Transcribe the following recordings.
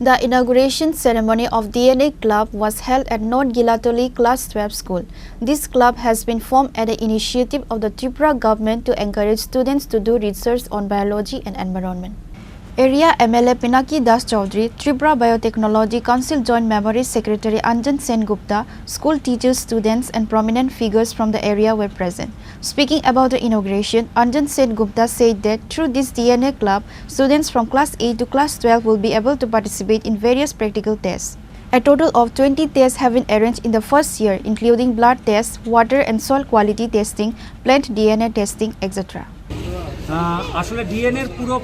The inauguration ceremony of DNA Club was held at North Gilatoli Class 12 School. This club has been formed at the initiative of the Tripura government to encourage students to do research on biology and environment. Area MLA Pinaki Das Chaudhary, Tripura Biotechnology Council Joint Memory Secretary Anjan Sen Gupta, school teachers, students and prominent figures from the area were present. Speaking about the inauguration, Anjan Sen Gupta said that through this DNA club, students from class 8 to class 12 will be able to participate in various practical tests. A total of 20 tests have been arranged in the first year, including blood tests, water and soil quality testing, plant DNA testing, etc. আসলে ডিএনএর পুরো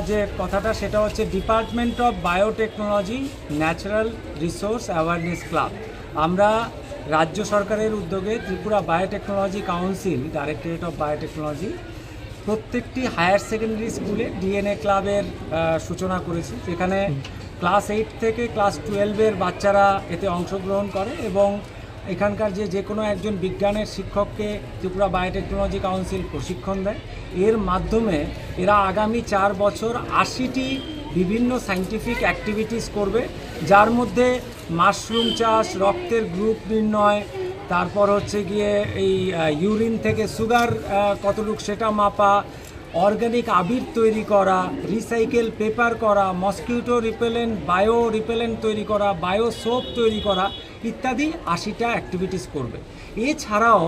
যে কথাটা সেটা হচ্ছে department of biotechnology natural resource awareness club. আমরা রাজ্য সরকারের উদ্যোগে Tripura biotechnology council directorate of biotechnology প্রত্যেকটি হায়ার সেকেন্ডারি স্কুলে ডিএনএ ক্লাবের সূচনা করেছি, যেখানে ক্লাস 8 থেকে ক্লাস 12-এর বাচ্চারা এতে অংশগ্রহণ করে এবং এখানকার যে কোনো একজন বিজ্ঞানের শিক্ষককে ত্রিপুরা বায়োটেকনোলজি কাউন্সিল প্রশিক্ষণ দেয়। এর মাধ্যমে এরা আগামী 4 বছর 80টি বিভিন্ন সায়েন্টিফিক অ্যাক্টিভিটিস করবে, যার মধ্যে মাশরুম চাষ, রক্তের গ্রুপ নির্ণয়, তারপর হচ্ছে গিয়ে এই ইউরিন থেকে সুগার কতটুকু সেটা মাপা, অর্গানিক আবির তৈরি করা, রিসাইকেল পেপার করা, মসকিউটো রিপেলেন্ট, বায়ো রিপেলেন্ট তৈরি করা, বায়ো সোপ তৈরি করা ইত্যাদি 80টা অ্যাক্টিভিটিস করবে। এছাড়াও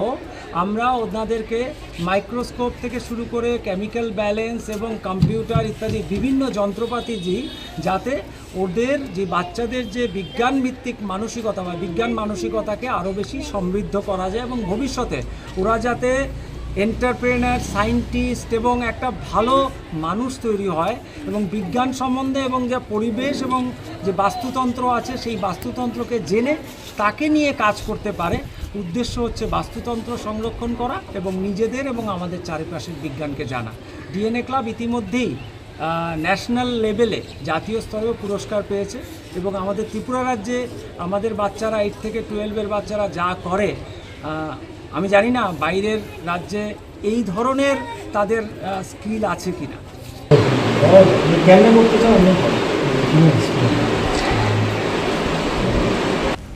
আমরা ওনাদেরকে মাইক্রোস্কোপ থেকে শুরু করে কেমিক্যাল ব্যালেন্স এবং কম্পিউটার ইত্যাদি বিভিন্ন যন্ত্রপাতি দিই, যাতে ওদের যে বাচ্চাদের যে বিজ্ঞান ভিত্তিক মানসিকতা বা বিজ্ঞান মানসিকতাকে আরও বেশি সমৃদ্ধ করা যায় এবং ভবিষ্যতে ওরা যাতে এন্টারপ্রেনার, সায়েন্টিস্ট এবং একটা ভালো মানুষ তৈরি হয় এবং বিজ্ঞান সম্বন্ধে এবং যা পরিবেশ এবং যে বাস্তুতন্ত্র আছে সেই বাস্তুতন্ত্রকে জেনে তাকে নিয়ে কাজ করতে পারে। উদ্দেশ্য হচ্ছে বাস্তুতন্ত্র সংরক্ষণ করা এবং নিজেদের এবং আমাদের চারিপাশের বিজ্ঞানকে জানা। ডিএনএ ক্লাব ইতিমধ্যেই ন্যাশনাল লেভেলে জাতীয় স্তরেও পুরস্কার পেয়েছে এবং আমাদের ত্রিপুরা রাজ্যে আমাদের বাচ্চারা 8 থেকে 12-এর বাচ্চারা যা করে, আমি জানি না বাইরের রাজ্যে এই ধরনের তাদের স্কিল আছে কিনা।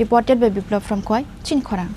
Reported by Biplab from Khoi, Chinkhorang.